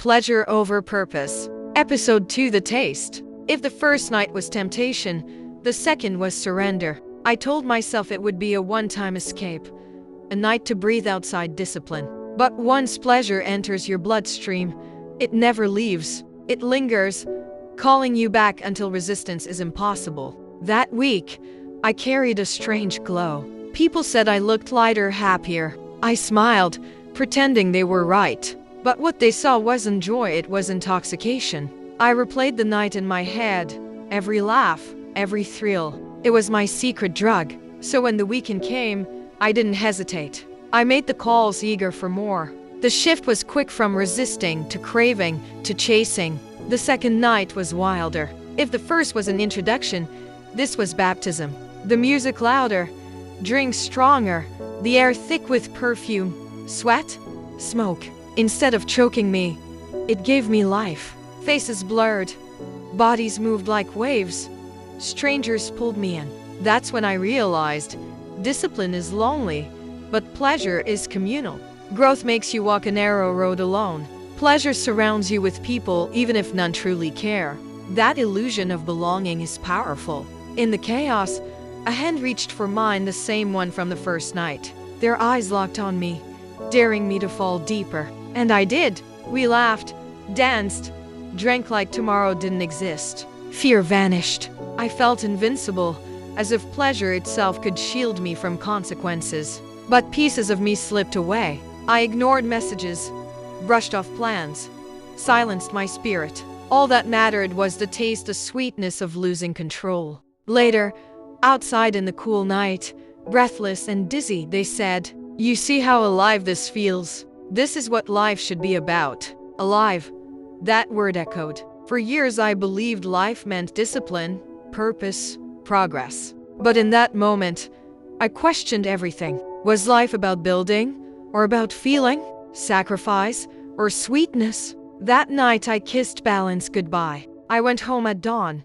Pleasure over purpose. Episode 2: The Taste. If the first night was temptation, the second was surrender. I told myself it would be a one-time escape, a night to breathe outside discipline. But once pleasure enters your bloodstream, it never leaves. It lingers, calling you back until resistance is impossible. That week, I carried a strange glow. People said I looked lighter, happier. I smiled, pretending they were right. But what they saw wasn't joy, it was intoxication. I replayed the night in my head, every laugh, every thrill. It was my secret drug. So when the weekend came, I didn't hesitate. I made the calls, eager for more. The shift was quick, from resisting to craving to chasing. The second night was wilder. If the first was an introduction, this was baptism. The music louder, drinks stronger, the air thick with perfume, sweat, smoke. Instead of choking me, it gave me life. Faces blurred, bodies moved like waves. Strangers pulled me in. That's when I realized discipline is lonely, but pleasure is communal. Growth makes you walk a narrow road alone. Pleasure surrounds you with people, even if none truly care. That illusion of belonging is powerful. In the chaos, a hand reached for mine, the same one from the first night. Their eyes locked on me, daring me to fall deeper. And I did. We laughed, danced, drank like tomorrow didn't exist. Fear vanished. I felt invincible, as if pleasure itself could shield me from consequences. But pieces of me slipped away. I ignored messages, brushed off plans, silenced my spirit. All that mattered was the taste, the sweetness of losing control. Later, outside in the cool night, breathless and dizzy, they said, "You see how alive this feels? This is what life should be about." Alive. That word echoed. For years I believed life meant discipline, purpose, progress. But in that moment, I questioned everything. Was life about building, or about feeling, sacrifice, or sweetness? That night I kissed balance goodbye. I went home at dawn,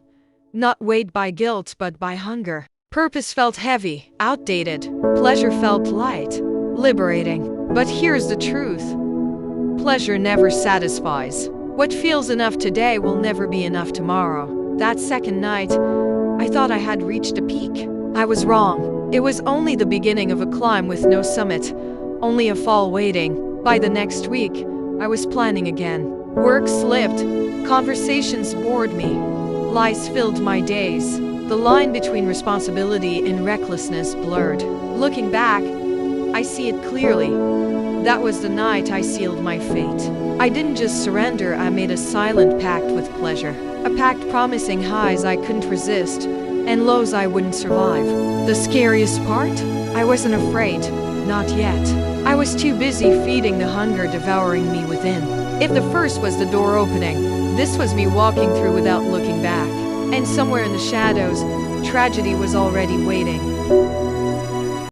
not weighed by guilt but by hunger. Purpose felt heavy, outdated. Pleasure felt light, liberating. But here's the truth. Pleasure never satisfies. What feels enough today will never be enough tomorrow. That second night, I thought I had reached a peak. I was wrong. It was only the beginning of a climb with no summit, only a fall waiting. By the next week, I was planning again. Work slipped, conversations bored me, lies filled my days. The line between responsibility and recklessness blurred. Looking back, I see it clearly. That was the night I sealed my fate. I didn't just surrender, I made a silent pact with pleasure. A pact promising highs I couldn't resist, and lows I wouldn't survive. The scariest part? I wasn't afraid. Not yet. I was too busy feeding the hunger devouring me within. If the first was the door opening, this was me walking through without looking back. And somewhere in the shadows, tragedy was already waiting.